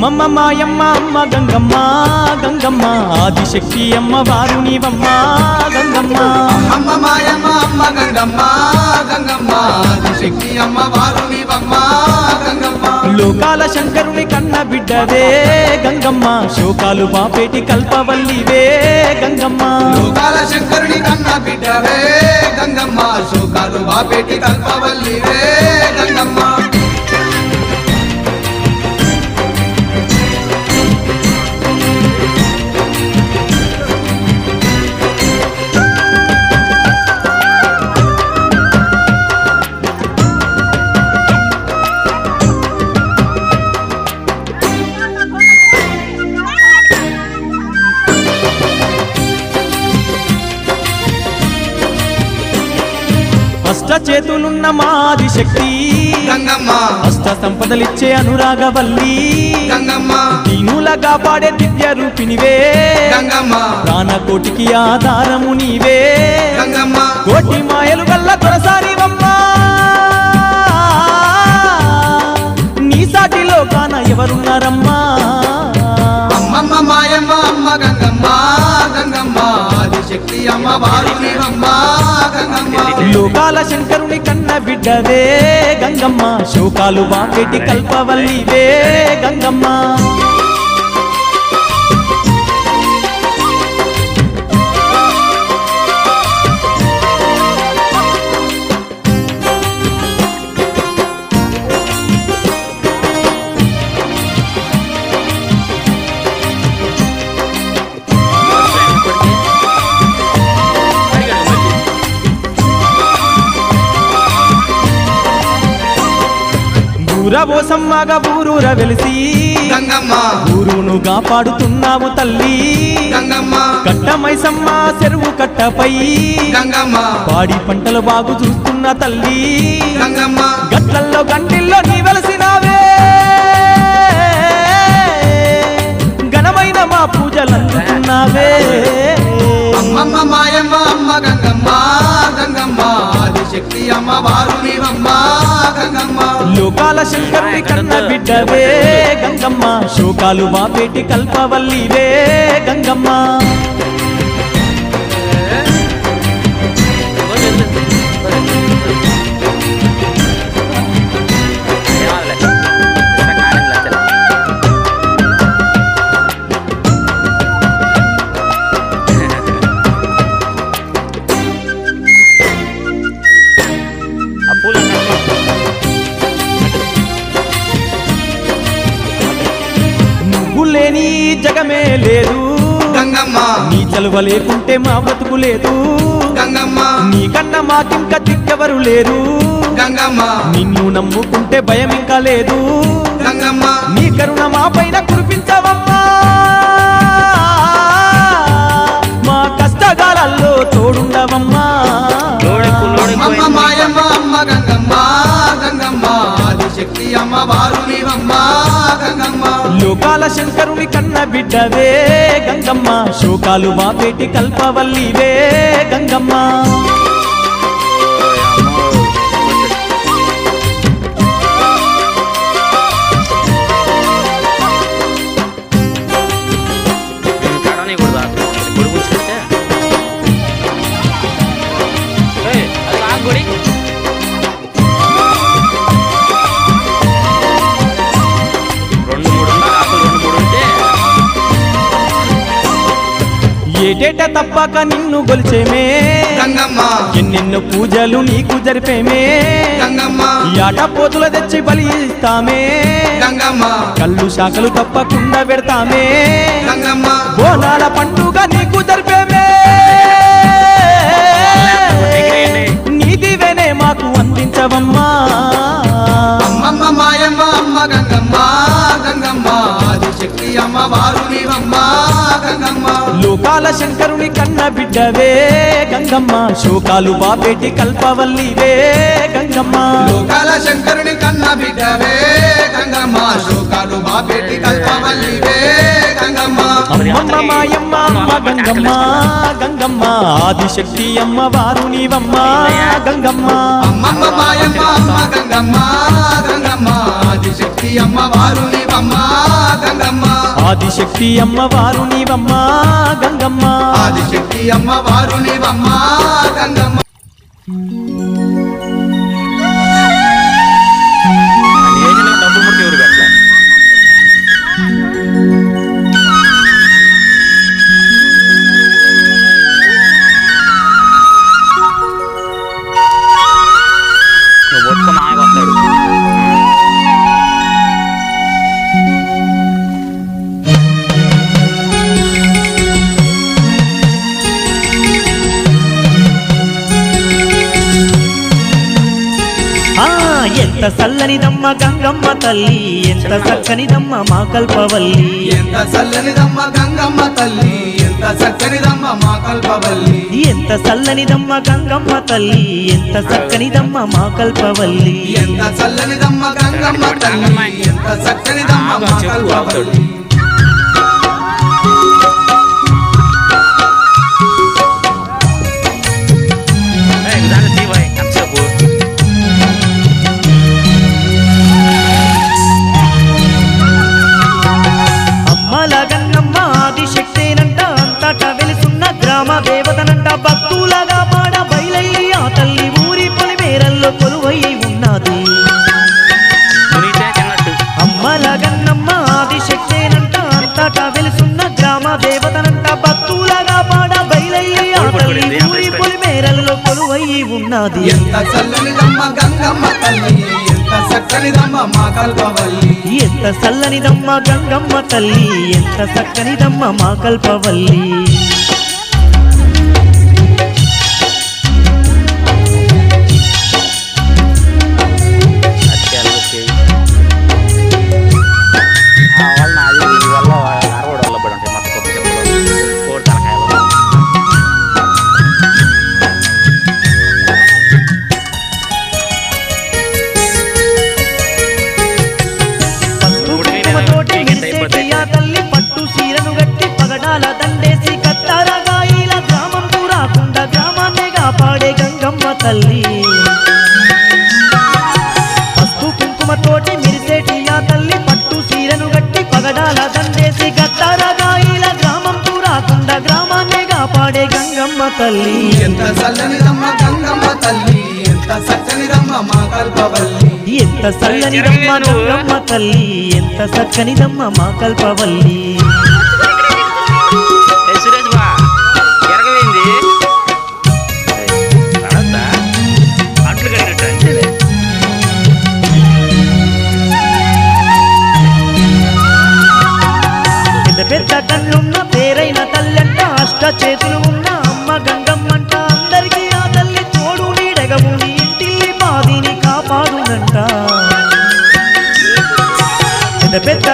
అమ్మమ్మ మాయమ్మ అమ్మ గంగమ్మ గంగమ్మ ఆదిశక్తి అమ్మ వారు నీవమ్మ గంగమ్మ అమ్మ మాయమ్మ అమ్మ గంగమ్మ గంగమ్మ ఆదిశక్తి అమ్మ వారు నీవమ్మ గంగమ్మ లోకాల శంకరుని కన్న బిడ్డవే గంగమ్మ శోకాలు బాపేటి కల్పవల్లివే గంగమ్మ లోకాల శంకరుని కన్న బిడ్డవే గంగమ్మ శోకాలు బాపేటి కల్పవల్లివే గంగమ్మ అష్ట చేతులున్న మాది శక్తి గంగమ్మ అష్ట సంపదలిచ్చే అనురాగవల్లి గంగమ్మ దీనులగా పాడే దివ్య రూపినివే గంగమ్మ ప్రాణకోటికి ఆధారము నీవే గంగమ్మ కోటి మాయలు గల్ల దొరసారివమ్మా నీ సాటిలో కాన ఎవరున్నారమ్మా అమ్మమ్మ మాయమ్మ అమ్మ గంగమ్మ గంగమ్మ ఆదిశక్తి అమ్మ వారు నీవమ్మ గంగమ్మ లోకాల శంకరుని కన్న బిడ్డవే గంగమ్మ శోకాలు బాపేటి కల్పవల్లివే గంగమ్మ ఊరబోసమ్మగా ఊరూర వెలిసి గంగమ్మ ఊరును కాపాడుతున్నావు తల్లి గంగమ్మ కట్టమైసమ్మ చెరువు కట్టపై గంగమ్మ పాడి పంటలు బాగు చూస్తున్న తల్లి గంగమ్మ గట్లల్లో గంటిల్లో నీ వెలసినావే ఘనమైన మా పూజలు అందుకున్నావే అమ్మమ్మ మాయమ్మ అమ్మ గంగమ్మ గంగమ్మ ఆదిశక్తి అమ్మ వారు నీవమ్మ గంగమ్మ లోకాల శంకరుని కన్న బిడ్డవే గంగమ్మ శోకాలు బాపేటి కల్పవల్లివే గంగమ్మ లేని జగమే లేదు గంగమ్మ నీ చలువ లేకుంటే మా బ్రతుకు లేదు గంగమ్మ నీ కన్నా మాకింక దిక్కెవరు లేరు గంగమ్మ నిన్ను నమ్ముకుంటే భయం ఇంకా లేదు గంగమ్మ నీ కరుణ మా పైన కురిపించవమ్మా మా కష్టకాలాల్లో తోడుండవమ్మా అమ్మ మాయమ్మ అమ్మ గంగమ్మ గంగమ్మ ఆదిశక్తి అమ్మ వారు నీవమ్మ గంగమ్మ లోకాల శంకరుని కన్న బిడ్డవే గంగమ్మ శోకాలు బాపేటి కల్పవల్లివే గంగమ్మ ఏటేట తప్పక నిన్ను గొలిచేమే గంగమ్మ ఎన్నెన్నో పూజలు నీకు జరిపేమే గంగమ్మ యాట పోతుల తెచ్చి బలి ఇస్తామే గంగమ్మ కళ్ళు శాఖలు తప్పకుండా పెడతామే గంగమ్మ బోనాల పండుగ నీకు జరిపేమే నీదివేనే మాకు అందించవమ్మా అమ్మమ్మ మాయమ్మ అమ్మ గంగమ్మ గంగమ్మ ఆదిశక్తి అమ్మ వారు నీవమ్మ గంగమ్మ లోకాల శంకరుని కన్న బిడ్డవే గంగమ్మ శోకాలు బాపేటి కల్పవల్లివే గంగమ్మ లోకాల శంకరుని కన్న బిడ్డవే గంగమ్మ శోకాలు బాపేటి కల్పవల్లివే గంగమ్మ అమ్మమ్మ మాయమ్మ అమ్మ గంగమ్మ గంగమ్మ ఆదిశక్తి అమ్మ వారు నీవమ్మ గంగమ్మ అమ్మమ్మ మాయమ్మ అమ్మ గంగమ్మ గంగమ్మ ఆదిశక్తి అమ్మ వారు నీవమ్మ గంగమ్మ ఆదిశక్తి అమ్మవారు నీవమ్మా గంగమ్మ ఆదిశక్తి అమ్మవారు నీవమ్మ గంగమ్మ డబ్బులు మురికి ఎవరు పెట్టలే నువ్వు పట్టుకుని ఆయన వస్తాడు ఎంత చల్లనిదమ్మ గంగమ్మ తల్లి ఎంత చక్కనిదమ్మ మా కల్పవల్లి ఎంత చల్లనిదమ్మ గంగమ్మ తల్లి ఎంత చక్కనిదమ్మ మా కల్పవల్లి ఎంత చల్లనిదమ్మ గంగమ్మ తల్లి ఎంత చక్కనిదమ్మ మా కల్పవల్లి ఎంత చల్లనిదమ్మ గంగమ్మ తల్లి ఎంత చక్కనిదమ్మ మా కల్పవల్లి అమ్మల గంగమ్మ ఆదిశక్తేనంట అంతటా వెలుసున్న గ్రామ దేవతనంట భక్తులగా పాడ బయలయ్యి ఆ తల్లి ఊరి పొలిమేరల్లో కొలువై ఉన్నది అమ్మల గన్నమ్మ ఆదిశక్తేనంట అంతటా వెలుసున్న గ్రామ దేవతనంట భక్తులగా పాడ బయలయ్యి ఆ తల్లి ఊరి పొలిమేరల్లో కొలువై ఉన్నది ఎంత చల్లనిదమ్మ గంగమ్మ తల్లి ఎంత చక్కనిదమ్మ మా కల్పవల్లి ఎంత చల్లనిదమ్మ గంగమ్మ తల్లి ఎంత చక్కనిదమ్మ మా కల్పవల్లి తల్లి పట్టు సీరను గట్టి పగడాల దండేసి కత్తారగాయిల గ్రామం రాకుండా గ్రామాన్ని కాపాడే గంగమ్మ తల్లి పసుపు కుంకుమతోటి మెరిసేటి ఆ తల్లి పట్టు సీరను గట్టి పగడాల దండేసి కత్తారగాయిల గ్రామం రాకుండా గ్రామాన్ని కాపాడే గంగమ్మ తల్లి ఎంత చల్లనిదమ్మ గంగమ్మ తల్లి ఎంత చక్కనిదమ్మ మా కల్పవల్లి ఎంత చల్లనిదమ్మ గంగమ్మ తల్లి ఎంత చక్కనిదమ్మ మా కల్పవల్లి సురేష్ బా ఎరగవేంది అట్లు కట్టినట్టు అంతేలే పెద్ద పెద్ద కన్నున్న పేరైన తల్లంట అష్ట చేతుల